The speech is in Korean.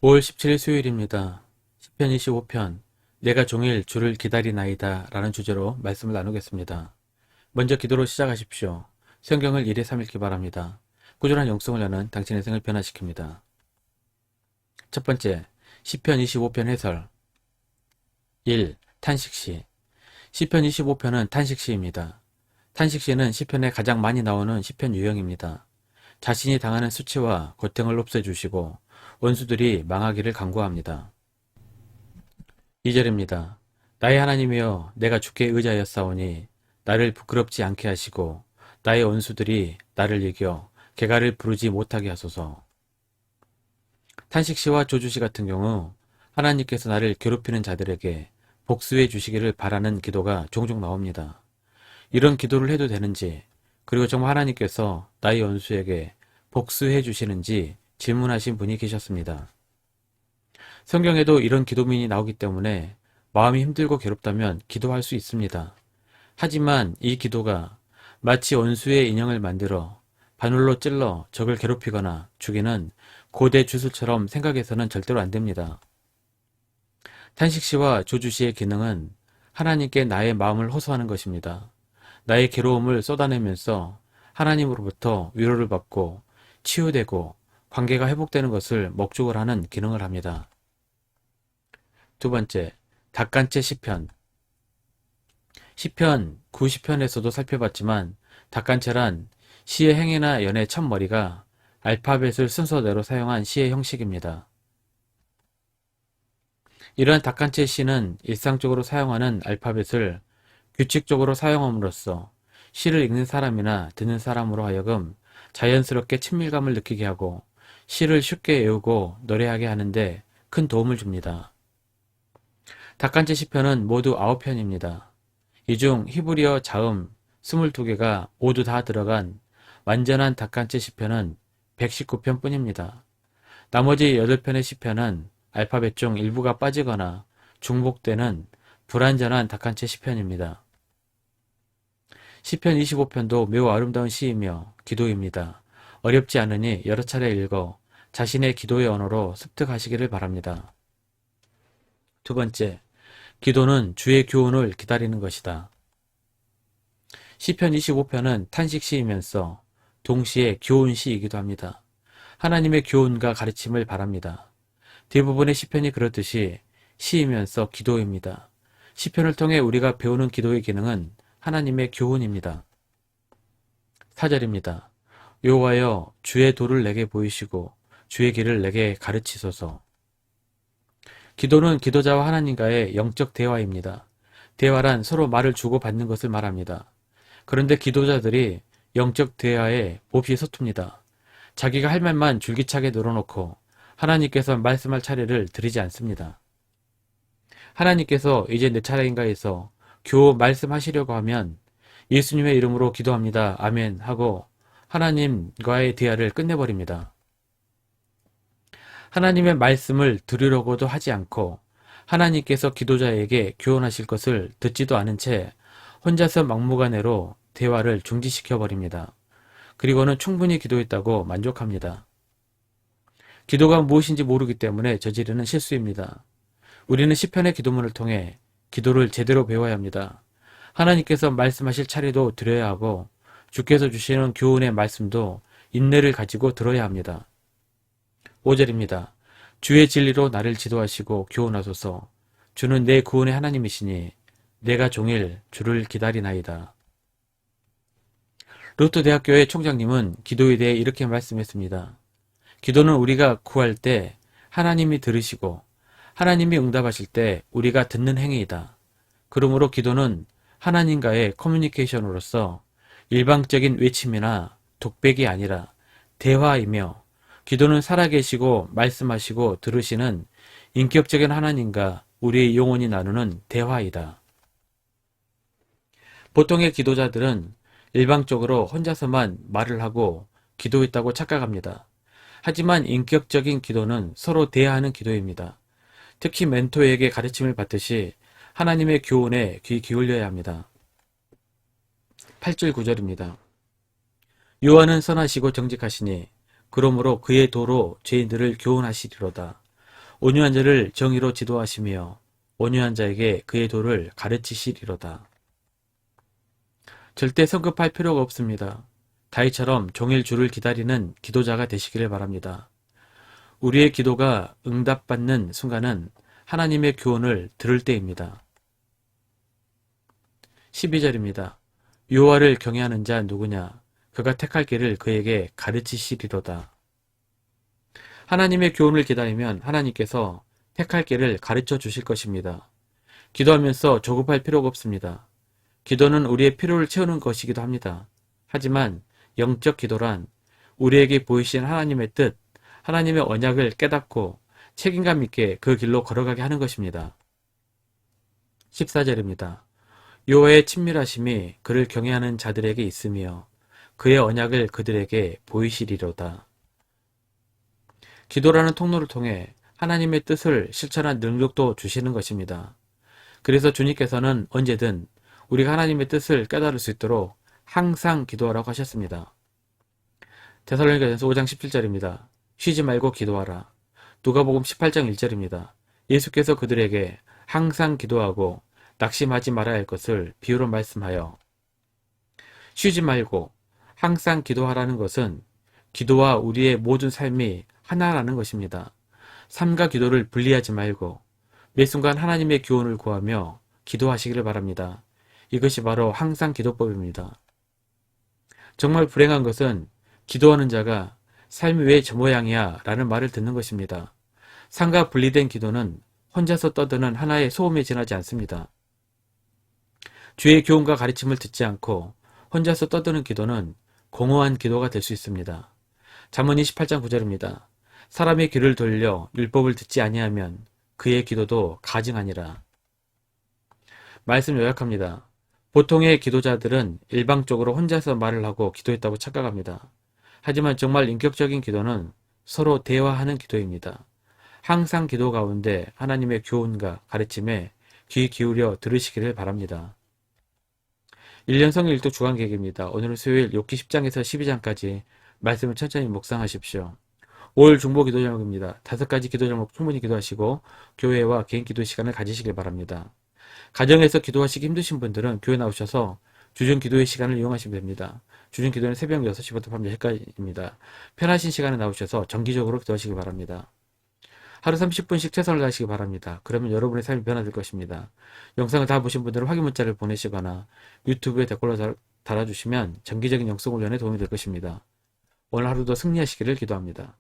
5월 17일 수요일입니다. 시편 25편 내가 종일 주를 기다리나이다 라는 주제로 말씀을 나누겠습니다. 먼저 기도로 시작하십시오. 성경을 1회 3읽기 바랍니다. 꾸준한 영성을 여는 당신의 생을 변화시킵니다. 첫 번째, 시편 25편 해설 1. 탄식시 시편 25편은 탄식시입니다. 탄식시는 시편에 가장 많이 나오는 시편 유형입니다. 자신이 당하는 수치와 고통을 없애주시고 원수들이 망하기를 간구합니다. 2절입니다. 나의 하나님이여 내가 주께 의지하였사오니 나를 부끄럽지 않게 하시고 나의 원수들이 나를 이겨 개가를 부르지 못하게 하소서. 탄식시와 조주시 같은 경우 하나님께서 나를 괴롭히는 자들에게 복수해 주시기를 바라는 기도가 종종 나옵니다. 이런 기도를 해도 되는지, 그리고 정말 하나님께서 나의 원수에게 복수해 주시는지 질문하신 분이 계셨습니다. 성경에도 이런 기도민이 나오기 때문에 마음이 힘들고 괴롭다면 기도할 수 있습니다. 하지만 이 기도가 마치 원수의 인형을 만들어 바늘로 찔러 적을 괴롭히거나 죽이는 고대 주술처럼 생각해서는 절대로 안 됩니다. 탄식시와 조주시의 기능은 하나님께 나의 마음을 호소하는 것입니다. 나의 괴로움을 쏟아내면서 하나님으로부터 위로를 받고 치유되고 관계가 회복되는 것을 목적으로 하는 기능을 합니다. 두 번째, 닭간채 시편. 시편 90편에서도 살펴봤지만 닭간채란 시의 행이나 연의 첫머리가 알파벳을 순서대로 사용한 시의 형식입니다. 이러한 닭간채 시는 일상적으로 사용하는 알파벳을 규칙적으로 사용함으로써 시를 읽는 사람이나 듣는 사람으로 하여금 자연스럽게 친밀감을 느끼게 하고 시를 쉽게 외우고 노래하게 하는데 큰 도움을 줍니다. 닭간채 시편은 모두 9편입니다. 이 중 히브리어 자음 22개가 모두 다 들어간 완전한 닭간채 시편은 119편 뿐입니다. 나머지 8편의 시편은 알파벳 중 일부가 빠지거나 중복되는 불완전한 닭간채 시편입니다. 시편 25편도 매우 아름다운 시이며 기도입니다. 어렵지 않으니 여러 차례 읽어 자신의 기도의 언어로 습득하시기를 바랍니다. 두 번째, 기도는 주의 교훈을 기다리는 것이다. 시편 25편은 탄식시이면서 동시에 교훈시이기도 합니다. 하나님의 교훈과 가르침을 바랍니다. 대부분의 시편이 그렇듯이 시이면서 기도입니다. 시편을 통해 우리가 배우는 기도의 기능은 하나님의 교훈입니다. 4절입니다. 여호와여 주의 도를 내게 보이시고 주의 길을 내게 가르치소서. 기도는 기도자와 하나님과의 영적 대화입니다. 대화란 서로 말을 주고받는 것을 말합니다. 그런데 기도자들이 영적 대화에 몹시 서툽니다. 자기가 할 말만 줄기차게 늘어놓고 하나님께서 말씀할 차례를 드리지 않습니다. 하나님께서 이제 내 차례인가 해서 겨우 말씀하시려고 하면 예수님의 이름으로 기도합니다. 아멘 하고 하나님과의 대화를 끝내버립니다. 하나님의 말씀을 들으려고도 하지 않고 하나님께서 기도자에게 교훈하실 것을 듣지도 않은 채 혼자서 막무가내로 대화를 중지시켜버립니다. 그리고는 충분히 기도했다고 만족합니다. 기도가 무엇인지 모르기 때문에 저지르는 실수입니다. 우리는 시편의 기도문을 통해 기도를 제대로 배워야 합니다. 하나님께서 말씀하실 차례도 드려야 하고 주께서 주시는 교훈의 말씀도 인내를 가지고 들어야 합니다. 5절입니다. 주의 진리로 나를 지도하시고 교훈하소서. 주는 내 구원의 하나님이시니 내가 종일 주를 기다리나이다. 루트 대학교의 총장님은 기도에 대해 이렇게 말씀했습니다. 기도는 우리가 구할 때 하나님이 들으시고 하나님이 응답하실 때 우리가 듣는 행위이다. 그러므로 기도는 하나님과의 커뮤니케이션으로서 일방적인 외침이나 독백이 아니라 대화이며 기도는 살아계시고 말씀하시고 들으시는 인격적인 하나님과 우리의 영혼이 나누는 대화이다. 보통의 기도자들은 일방적으로 혼자서만 말을 하고 기도했다고 착각합니다. 하지만 인격적인 기도는 서로 대화하는 기도입니다. 특히 멘토에게 가르침을 받듯이 하나님의 교훈에 귀 기울여야 합니다. 8절 9절입니다. 여호와는 선하시고 정직하시니 그러므로 그의 도로 죄인들을 교훈하시리로다. 온유한 자를 정의로 지도하시며 온유한 자에게 그의 도를 가르치시리로다. 절대 성급할 필요가 없습니다. 다윗처럼 종일 주를 기다리는 기도자가 되시기를 바랍니다. 우리의 기도가 응답받는 순간은 하나님의 교훈을 들을 때입니다. 12절입니다. 여호와를 경외하는 자 누구냐? 그가 택할 길을 그에게 가르치시리로다. 하나님의 교훈을 기다리면 하나님께서 택할 길을 가르쳐 주실 것입니다. 기도하면서 조급할 필요가 없습니다. 기도는 우리의 필요를 채우는 것이기도 합니다. 하지만 영적 기도란 우리에게 보이신 하나님의 뜻, 하나님의 언약을 깨닫고 책임감 있게 그 길로 걸어가게 하는 것입니다. 14절입니다. 여호와의 친밀하심이 그를 경외하는 자들에게 있으며 그의 언약을 그들에게 보이시리로다. 기도라는 통로를 통해 하나님의 뜻을 실천한 능력도 주시는 것입니다. 그래서 주님께서는 언제든 우리가 하나님의 뜻을 깨달을 수 있도록 항상 기도하라고 하셨습니다. 데살로니가전서 5장 17절입니다. 쉬지 말고 기도하라. 누가복음 18장 1절입니다. 예수께서 그들에게 항상 기도하고 낙심하지 말아야 할 것을 비유로 말씀하여 쉬지 말고 항상 기도하라는 것은 기도와 우리의 모든 삶이 하나라는 것입니다. 삶과 기도를 분리하지 말고 매 순간 하나님의 교훈을 구하며 기도하시기를 바랍니다. 이것이 바로 항상 기도법입니다. 정말 불행한 것은 기도하는 자가 삶이 왜 저 모양이야 라는 말을 듣는 것입니다. 삶과 분리된 기도는 혼자서 떠드는 하나의 소음에 지나지 않습니다. 주의 교훈과 가르침을 듣지 않고 혼자서 떠드는 기도는 공허한 기도가 될 수 있습니다. 잠언 28장 9절입니다. 사람의 귀를 돌려 율법을 듣지 아니하면 그의 기도도 가증하니라. 말씀 요약합니다. 보통의 기도자들은 일방적으로 혼자서 말을 하고 기도했다고 착각합니다. 하지만 정말 인격적인 기도는 서로 대화하는 기도입니다. 항상 기도 가운데 하나님의 교훈과 가르침에 귀 기울여 들으시기를 바랍니다. 1년 성경 읽도 주간 계획입니다. 오늘은 수요일 욥기 10장에서 12장까지 말씀을 천천히 묵상하십시오. 올 중보 기도 제목입니다. 5가지 기도 제목 충분히 기도하시고 교회와 개인 기도 시간을 가지시길 바랍니다. 가정에서 기도하시기 힘드신 분들은 교회 나오셔서 주중 기도의 시간을 이용하시면 됩니다. 주중 기도는 새벽 6시부터 밤 10시까지입니다. 편하신 시간에 나오셔서 정기적으로 기도하시기 바랍니다. 하루 30분씩 최선을 다하시기 바랍니다. 그러면 여러분의 삶이 변화될 것입니다. 영상을 다 보신 분들은 확인 문자를 보내시거나 유튜브에 댓글로 달아주시면 정기적인 영성 훈련에 도움이 될 것입니다. 오늘 하루도 승리하시기를 기도합니다.